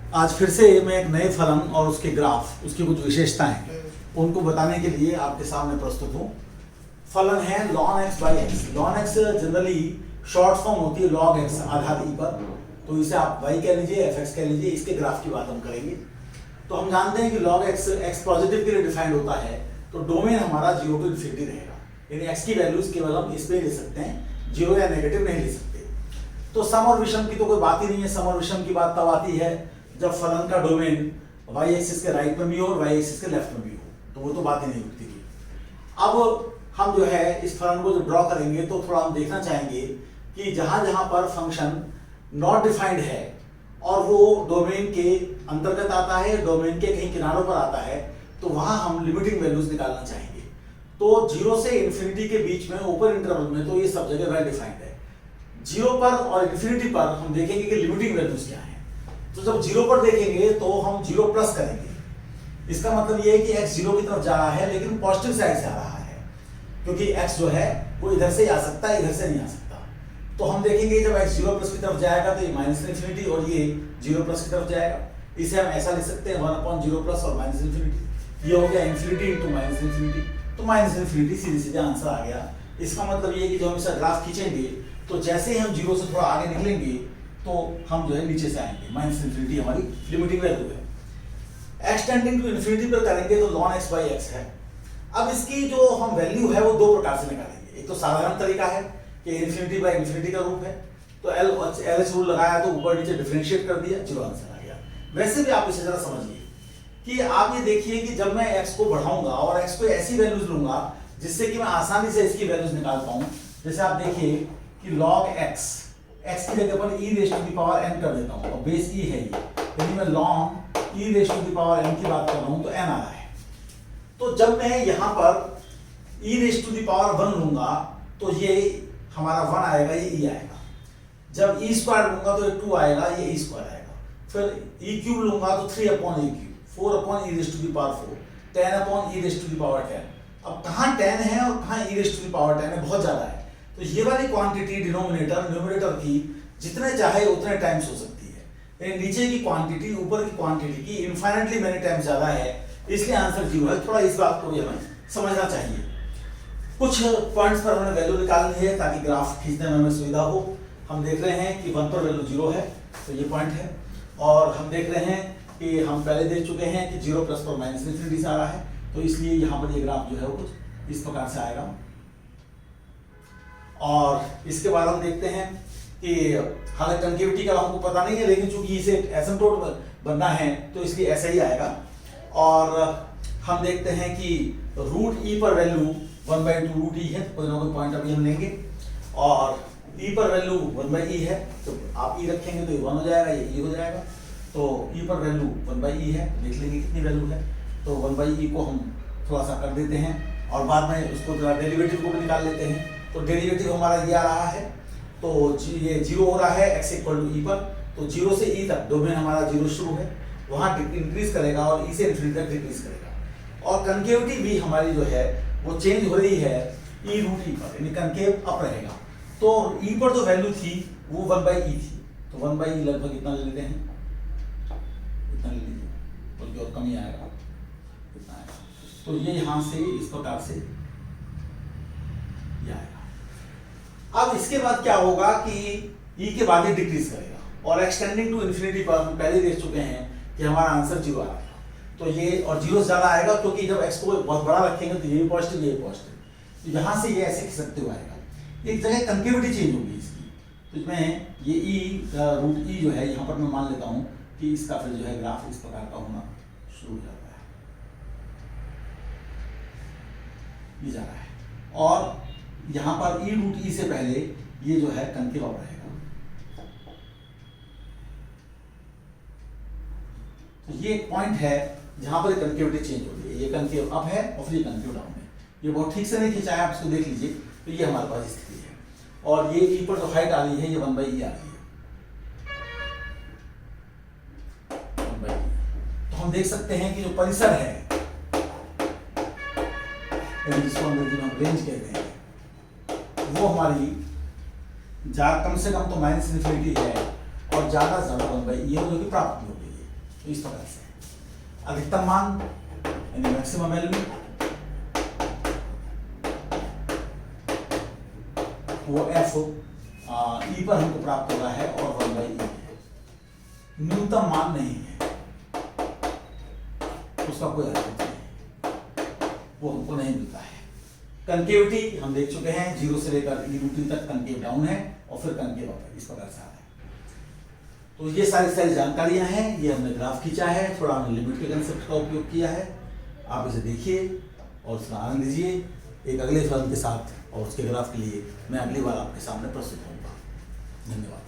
आज फिर से मैं एक नए फलन और उसके ग्राफ, उसकी कुछ विशेषताएं उनको बताने के लिए आपके सामने प्रस्तुत हूँ। फलन है ln x by x. ln x generally short form होती है log x आधार e पर, तो इसे आप y कह लीजिए, fx कह लीजिए। इसके ग्राफ की बात हम करेंगे। तो हम जानते हैं कि log x पॉजिटिव के लिए डिफाइंड होता है, तो डोमेन हमारा 0 टू इन्फिनिटी रहेगा, यानी x की वैल्यूज केवल हम इस पे ले सकते हैं, 0 या नेगेटिव नहीं ले सकते। तो सम और विषम की तो कोई बात ही नहीं है। सम और विषम की बात तब आती है जब फलन का डोमेन y एक्सिस के राइट में भी हो और y एक्सिस के लेफ्ट में भी हो, तो वो तो बात ही नहीं उठती थी। अब हम जो है इस फलन को जो ड्रॉ करेंगे तो थोड़ा हम देखना चाहेंगे कि जहां जहां पर फंक्शन नॉट डिफाइंड है और वो डोमेन के अंतर्गत आता है, डोमेन के कहीं किनारों पर आता है, तो वहां हम लिमिटिंग वैल्यूज निकालना चाहेंगे। तो 0 से इन्फिनिटी के बीच में ऊपर इंटरवल में तो ये सब जगह वेल डिफाइंड है। 0 पर और इन्फिनिटी पर हम देखेंगे कि लिमिटिंग वैल्यूज क्या है। तो जब 0 पर देखेंगे तो हम 0 प्लस करेंगे। इसका मतलब ये है कि x 0 की तरफ जा रहा है, लेकिन पॉजिटिव साइड से आ रहा है, क्योंकि x जो है वो इधर से आ सकता है, इधर से नहीं आ सकता। तो हम देखेंगे जब x 0 प्लस की तरफ जाएगा तो ये माइनस इन्फिनिटी और ये 0 प्लस की तरफ जाएगा। इसे हम ऐसा लिख सकते हैं 1/0 प्लस और माइनस इन्फिनिटी। ये हो गया इन्फिनिटी इंटू माइनस इन्फिनिटी, तो माइनस इन्फिनिटी सीधे सीधे आंसर आ गया। इसका मतलब ये है कि जब हम इसका ग्राफ खींचेंगे तो जैसे ही हम 0 से थोड़ा आगे निकलेंगे तो हम जो है नीचे से आएंगे। माइनस इन्फिनिटी हमारी लिमिटिंग वैल्यू है। एक्सटेंडिंग टू इन्फिनिटी पर करेंगे तो ln x बाई एक्स है। अब इसकी जो हम वैल्यू है वो दो प्रकार से निकालेंगे। एक तो साधारण तरीका है कि इन्फिनिटी बाई इन्फिनिटी का रूप है, तो LH रूल लगाया तो ऊपर नीचे डिफरेंशिएट कर दिया, 0 आंसर आ गया। वैसे भी आप इसे जरा समझिए कि आप ये देखिए कि जब मैं x को बढ़ाऊंगा और x को ऐसी वैल्यूज लूंगा जिससे कि मैं आसानी से इसकी वैल्यूज निकाल पाऊं। जैसे आप देखिए कि log x की जगह पर e raise to the power n कर देता हूं और बेस e है ये, यानी मैं ln e raise to the power n की बात कर रहा हूं तो n आ रहा है। तो जब मैं यहां पर e raise to the power 1 लूंगा तो ये हमारा 1 आएगा, ये e आएगा। जब e स्क्वायर लूंगा तो ये 2 आएगा, ये e स्क्वायर आएगा। फिर e क्यूब लूंगा तो 3/e cube, 4/e raise to the power 4, 10/e raise to the power 10। अब कहां 10 है और कहां e raise to the power 10 है, बहुत ज्यादा है। तो ये वाली क्वांटिटी डिनोमिनेटर न्यूमरेटर की जितने चाहे उतने टाइम्स हो सकती है, यानी नीचे की क्वांटिटी ऊपर की क्वांटिटी की इनफाइनाइटली मेनी टाइम्स ज्यादा है, इसलिए आंसर 0 है। थोड़ा इस बात को भी हमें समझना चाहिए। कुछ पॉइंट्स पर हमें वैल्यू निकालनी है ताकि ग्राफ खींचने में हमें सुविधा हो। हम देख रहे हैं कि 1 पर वैल्यू 0 है, तो ये पॉइंट है। और हम देख रहे हैं कि हम पहले देख चुके हैं कि 0 प्लस पर माइनस इन्फिनिटी से आ रहा है, तो इसलिए यहाँ पर ये ग्राफ जो है वो कुछ इस प्रकार से आएगा। और इसके बाद हम देखते हैं कि हालांकि कंकेविटी का हमको पता नहीं है, लेकिन चूंकि इसे एसिम्प्टोट बनना है तो इसलिए ऐसा ही आएगा। और हम देखते हैं कि रूट ई पर वैल्यू 1/2 रूट ई है, कोई ना कोई पॉइंट अभी हम लेंगे। और ई पर वैल्यू 1/e है, तो आप ई रखेंगे तो ये 1 हो जाएगा, ये ई हो जाएगा। तो ई पर वैल्यू 1/e है, देख लेंगे कितनी वैल्यू है। तो 1/e को हम थोड़ा सा कर देते हैं और बाद में उसको डेरिवेटिव को भी निकाल लेते हैं। तो डेरिवेटिव हमारा ये आ रहा है, तो ये 0 हो रहा है x इक्वल टू ई पर। तो 0 से e तक डोमेन हमारा 0 शुरू है, वहां इंक्रीज करेगा और e से इन्फिनिटी तक डिक्रीज करेगा। और कनकेविटी भी हमारी जो है वो चेंज हो रही है e रूट ई पर, यानी कनकेव अप रहेगा। तो e पर जो वैल्यू थी वो 1/e थी, तो 1/e लगभग इतना ले लेते हैं, इतना ले लीजिए, बल्कि और कम ही आएगा, इतना आएगा। तो ये यहां से इस प्रकार से ये आएगा। अब इसके बाद क्या होगा कि e के बाद ये डिक्रीज करेगा और एक्सटेंडिंग टू इन्फिनिटी पर हम पहले देख चुके हैं कि हमारा आंसर 0 आ रहा था। तो ये और 0 से ज्यादा आएगा, क्योंकि जब x को बहुत बड़ा रखेंगे तो ये भी पॉजिटिव, ये भी पॉजिटिव। तो यहां से ये ऐसे खिसकते हुए आएगा। एक जगह कंकेविटी चेंज होगी इसकी, तो इसमें ये e रूट e जो है यहाँ पर मैं मान लेता हूँ कि इसका फिर जो है ग्राफ इस प्रकार का होना शुरू हो जाता है, ये जा रहा है। और यहाँ पर e रूट e से पहले ये जो है कनकेव अप रहेगा। तो ये एक पॉइंट है जहां पर कनकेविटी चेंज हो रही है। ये कनकेव अप है और फिर ये कनकेव डाउन है। ये बहुत ठीक से नहीं खींचा है, आप इसको देख लीजिए। तो ये हमारे पास स्थिति है। और ये e पर जो हाइट आ रही है ये 1/e आ रही है, 1/e। तो हम देख सकते हैं कि जो परिसर है, जिसको अंग्रेजी में हम रेंज कहते हैं, वो हमारी कम से कम तो माइनस इन्फिनिटी है और ज्यादा से ज्यादा 1/e है, जो कि प्राप्त भी हो गई है। तो इस प्रकार से अधिकतम मान यानी मैक्सिमम वैल्यू वो एफ ई पर हमको प्राप्त हो रहा है और 1/e है। न्यूनतम मान नहीं है, उसका कोई अर्थ नहीं है, वो हमको नहीं मिलता है। कनकेविटी हम देख चुके हैं, 0 से लेकर e√t तक कनकेव डाउन है और फिर कनकेव अप है, इस प्रकार से आता है। तो ये सारी जानकारियां हैं, ये हमने ग्राफ खींचा है, थोड़ा हमने लिमिट के कंसेप्ट का उपयोग किया है। आप इसे देखिए और उसका आनंद लीजिए। एक अगले फलन के साथ और उसके ग्राफ के लिए मैं अगली बार आपके सामने प्रस्तुत होऊंगा। धन्यवाद।